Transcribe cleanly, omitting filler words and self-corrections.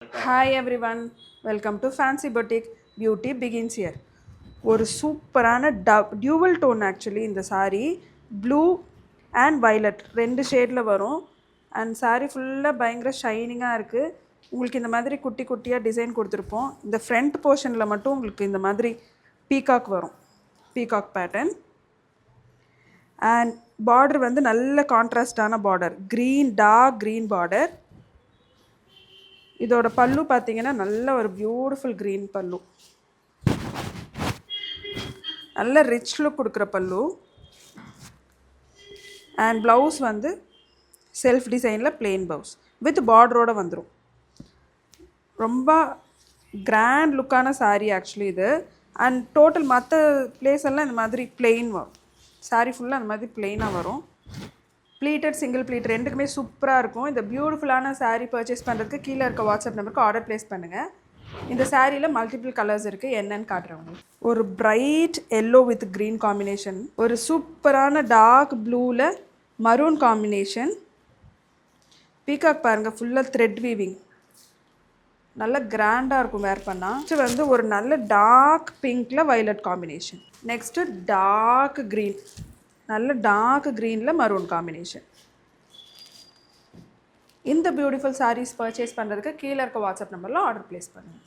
Hi everyone, welcome to Fancy Boutique. Beauty begins here. ஒரு சூப்பரான dual tone actually இந்த saree blue and violet ரெண்டு ஷேடில் வரும் அண்ட் saree ஃபுல்லாக பயங்கர ஷைனிங்காக இருக்குது. உங்களுக்கு இந்த மாதிரி குட்டி குட்டியாக டிசைன் கொடுத்துருப்போம். இந்த ஃப்ரண்ட் போர்ஷனில் மட்டும் உங்களுக்கு இந்த மாதிரி பீகாக் வரும், பீகாக் பேட்டர்ன். அண்ட் பார்டர் வந்து நல்ல கான்ட்ராஸ்டான border, green dark green border. இதோட பல்லு பார்த்தீங்கன்னா நல்ல ஒரு பியூட்டிஃபுல் க்ரீன் பல்லு, நல்ல ரிச் லுக் கொடுக்குற பல்லு. அண்ட் ப்ளவுஸ் வந்து செல்ஃப் டிசைனில் பிளெயின் ப்ளவுஸ் வித் பார்டரோடு வந்துடும். ரொம்ப கிராண்ட் லுக்கான saree ஆக்சுவலி இது. அண்ட் டோட்டல் மற்ற பிளேஸ் எல்லாம் இந்த மாதிரி பிளெயின் வரும், saree ஃபுல்லாக அந்த மாதிரி பிளெயினாக வரும். ப்ளீட்டட் சிங்கிள் ப்ளீட் ரெண்டுக்குமே சூப்பராக இருக்கும். இந்த பியூட்டிஃபுல்லான saree பர்ச்சேஸ் பண்ணுறதுக்கு கீழே இருக்க வாட்ஸ்அப் நம்பருக்கு ஆர்டர் ப்ளேஸ் பண்ணுங்கள். இந்த சாரியில் மல்டிபிள் கலர்ஸ் இருக்குது, என்னன்னு காட்டுறவங்க. ஒரு bright yellow with green combination, ஒரு சூப்பரான டார்க் ப்ளூவில் மரூன் காம்பினேஷன். பீகாக் பாருங்கள், ஃபுல்லாக த்ரெட் வீவிங், நல்ல கிராண்டாக இருக்கும் வேர் பண்ணால். நெக்ஸ்ட்டு வந்து ஒரு நல்ல டார்க் பிங்க்கில் violet combination. Next dark green, நல்ல டார்க் க்ரீனில் மரூன் காம்பினேஷன். இந்த பியூட்டிஃபுல் sarees பர்ச்சேஸ் பண்ணுறதுக்கு கீழே இருக்க வாட்ஸ்அப் நம்பரில் ஆர்டர் ப்ளேஸ் பண்ணுங்கள்.